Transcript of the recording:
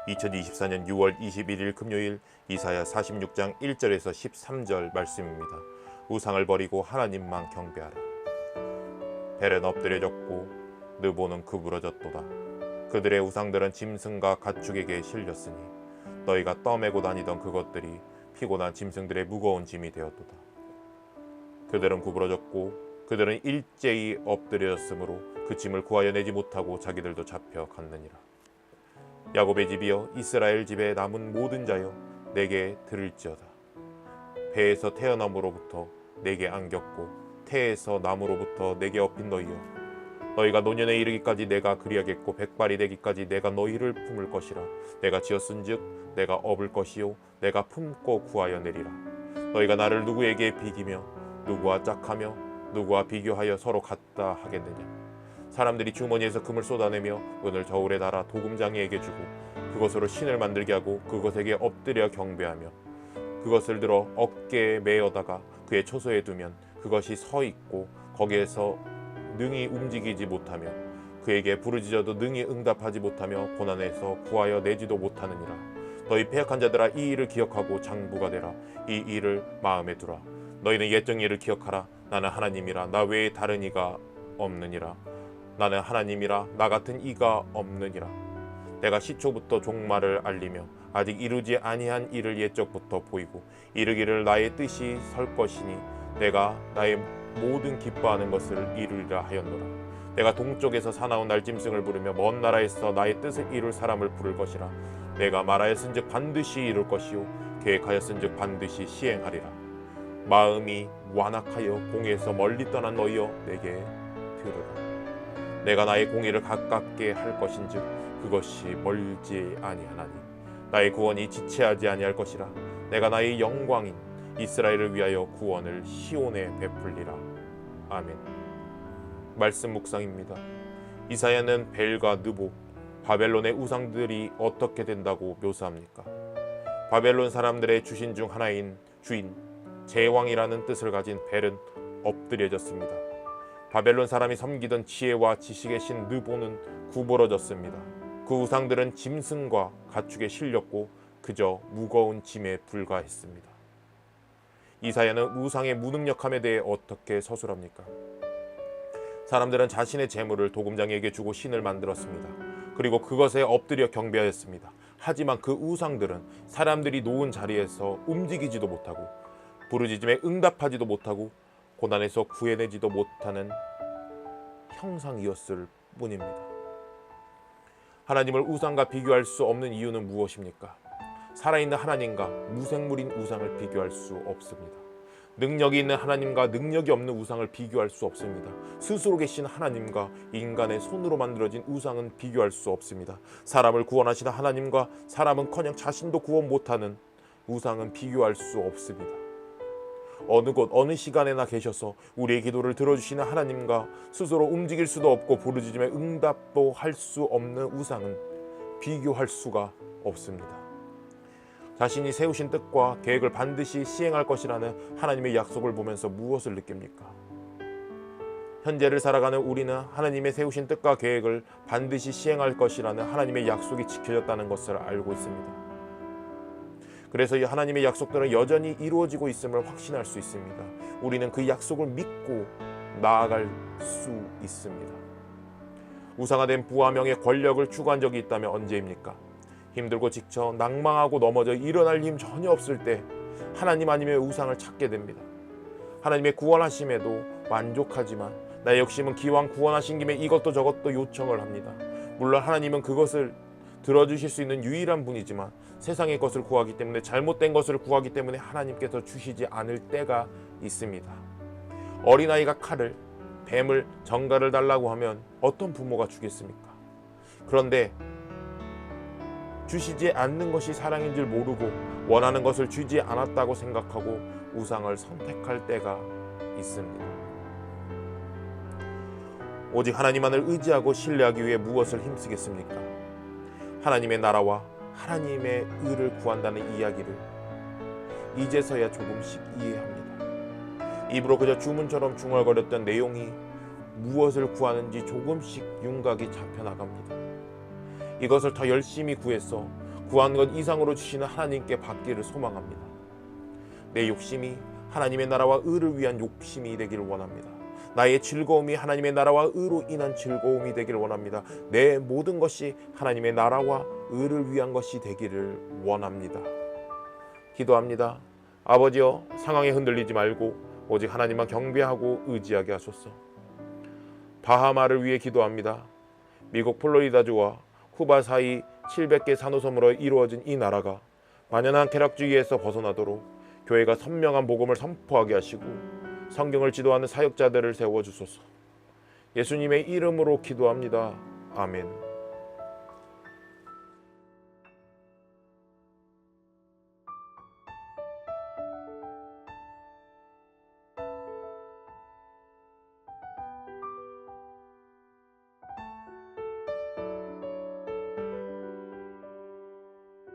2024년 6월 21일 금요일 이사야 46장 1절에서 13절 말씀입니다. 우상을 버리고 하나님만 경배하라. 벨은 엎드려졌고 느보는 구부러졌도다. 그들의 우상들은 짐승과 가축에게 실렸으니 너희가 떠매고 다니던 그것들이 피곤한 짐승들의 무거운 짐이 되었도다. 그들은 구부러졌고 그들은 일제히 엎드려졌으므로 그 짐을 구하여 내지 못하고 자기들도 잡혀 갔느니라. 야곱의 집이여, 이스라엘 집에 남은 모든 자여, 내게 들을지어다. 배에서 태어남으로부터 내게 안겼고 태에서 남으로부터 내게 업힌 너희여, 너희가 노년에 이르기까지 내가 그리하겠고 백발이 되기까지 내가 너희를 품을 것이라. 내가 지었은즉 내가 업을 것이요 내가 품고 구하여 내리라. 너희가 나를 누구에게 비기며 누구와 짝하며 누구와 비교하여 서로 같다 하겠느냐. 사람들이 주머니에서 금을 쏟아내며 은을 저울에 달아 도금장이에게 주고 그것으로 신을 만들게 하고 그것에게 엎드려 경배하며 그것을 들어 어깨에 메어다가 그의 초소에 두면 그것이 서 있고 거기에서 능히 움직이지 못하며 그에게 부르짖어도 능히 응답하지 못하며 고난에서 구하여 내지도 못하느니라. 너희 패역한 자들아, 이 일을 기억하고 장부가 되라. 이 일을 마음에 두라. 너희는 옛적 일을 기억하라. 나는 하나님이라. 나 외에 다른 이가 없느니라. 나는 하나님이라. 나 같은 이가 없느니라. 내가 시초부터 종말을 알리며 아직 이루지 아니한 일을 옛적부터 보이고 이르기를 나의 뜻이 설 것이니 내가 나의 모든 기뻐하는 것을 이루리라 하였노라. 내가 동쪽에서 사나운 날짐승을 부르며 먼 나라에서 나의 뜻을 이룰 사람을 부를 것이라. 내가 말하였은즉 반드시 이룰 것이요 계획하였은즉 반드시 시행하리라. 마음이 완악하여 공의에서 멀리 떠난 너희여, 내게 들으라. 내가 나의 공의를 가깝게 할 것인즉 그것이 멀지 아니하나니 나의 구원이 지체하지 아니할 것이라. 내가 나의 영광인 이스라엘을 위하여 구원을 시온에 베풀리라. 아멘. 말씀 묵상입니다. 이사야는 벨과 느보, 바벨론의 우상들이 어떻게 된다고 묘사합니까? 바벨론 사람들의 주신 중 하나인 주인, 제왕이라는 뜻을 가진 벨은 엎드려졌습니다. 바벨론 사람이 섬기던 지혜와 지식의 신 느보는 구부러졌습니다. 그 우상들은 짐승과 가축에 실렸고 그저 무거운 짐에 불과했습니다. 이사야는 우상의 무능력함에 대해 어떻게 서술합니까? 사람들은 자신의 재물을 도금장에게 주고 신을 만들었습니다. 그리고 그것에 엎드려 경배하였습니다. 하지만 그 우상들은 사람들이 놓은 자리에서 움직이지도 못하고 부르짖음에 응답하지도 못하고 고난에서 구해내지도 못하는 형상이었을 뿐입니다. 하나님을 우상과 비교할 수 없는 이유는 무엇입니까? 살아있는 하나님과 무생물인 우상을 비교할 수 없습니다. 능력이 있는 하나님과 능력이 없는 우상을 비교할 수 없습니다. 스스로 계신 하나님과 인간의 손으로 만들어진 우상은 비교할 수 없습니다. 사람을 구원하시는 하나님과 사람은커녕 자신도 구원 못하는 우상은 비교할 수 없습니다. 어느 곳 어느 시간에나 계셔서 우리의 기도를 들어주시는 하나님과 스스로 움직일 수도 없고 부르짖음에 응답도 할 수 없는 우상은 비교할 수가 없습니다. 자신이 세우신 뜻과 계획을 반드시 시행할 것이라는 하나님의 약속을 보면서 무엇을 느낍니까? 현재를 살아가는 우리는 하나님의 세우신 뜻과 계획을 반드시 시행할 것이라는 하나님의 약속이 지켜졌다는 것을 알고 있습니다. 그래서 이 하나님의 약속들은 여전히 이루어지고 있음을 확신할 수 있습니다. 우리는 그 약속을 믿고 나아갈 수 있습니다. 우상화된 부와 명예, 권력을 추구한 적이 있다면 언제입니까? 힘들고 지쳐 낭망하고 넘어져 일어날 힘 전혀 없을 때 하나님 아니면 우상을 찾게 됩니다. 하나님의 구원하심에도 만족하지만 나의 욕심은 기왕 구원하신 김에 이것도 저것도 요청을 합니다. 물론 하나님은 그것을 들어주실 수 있는 유일한 분이지만 세상의 것을 구하기 때문에, 잘못된 것을 구하기 때문에 하나님께서 주시지 않을 때가 있습니다. 어린아이가 칼을, 뱀을, 정갈을 달라고 하면 어떤 부모가 주겠습니까? 그런데 주시지 않는 것이 사랑인 줄 모르고 원하는 것을 주지 않았다고 생각하고 우상을 선택할 때가 있습니다. 오직 하나님만을 의지하고 신뢰하기 위해 무엇을 힘쓰겠습니까? 하나님의 나라와 하나님의 의를 구한다는 이야기를 이제서야 조금씩 이해합니다. 입으로 그저 주문처럼 중얼거렸던 내용이 무엇을 구하는지 조금씩 윤곽이 잡혀나갑니다. 이것을 더 열심히 구해서 구한 것 이상으로 주시는 하나님께 받기를 소망합니다. 내 욕심이 하나님의 나라와 의를 위한 욕심이 되기를 원합니다. 나의 즐거움이 하나님의 나라와 의로 인한 즐거움이 되기를 원합니다. 내 모든 것이 하나님의 나라와 의를 위한 것이 되기를 원합니다. 기도합니다. 아버지여, 상황에 흔들리지 말고 오직 하나님만 경배하고 의지하게 하소서. 바하마를 위해 기도합니다. 미국 플로리다주와 쿠바 사이 700개 산호섬으로 이루어진 이 나라가 만연한 쾌락주의에서 벗어나도록 교회가 선명한 복음을 선포하게 하시고 성경을 지도하는 사역자들을 세워주소서. 예수님의 이름으로 기도합니다. 아멘.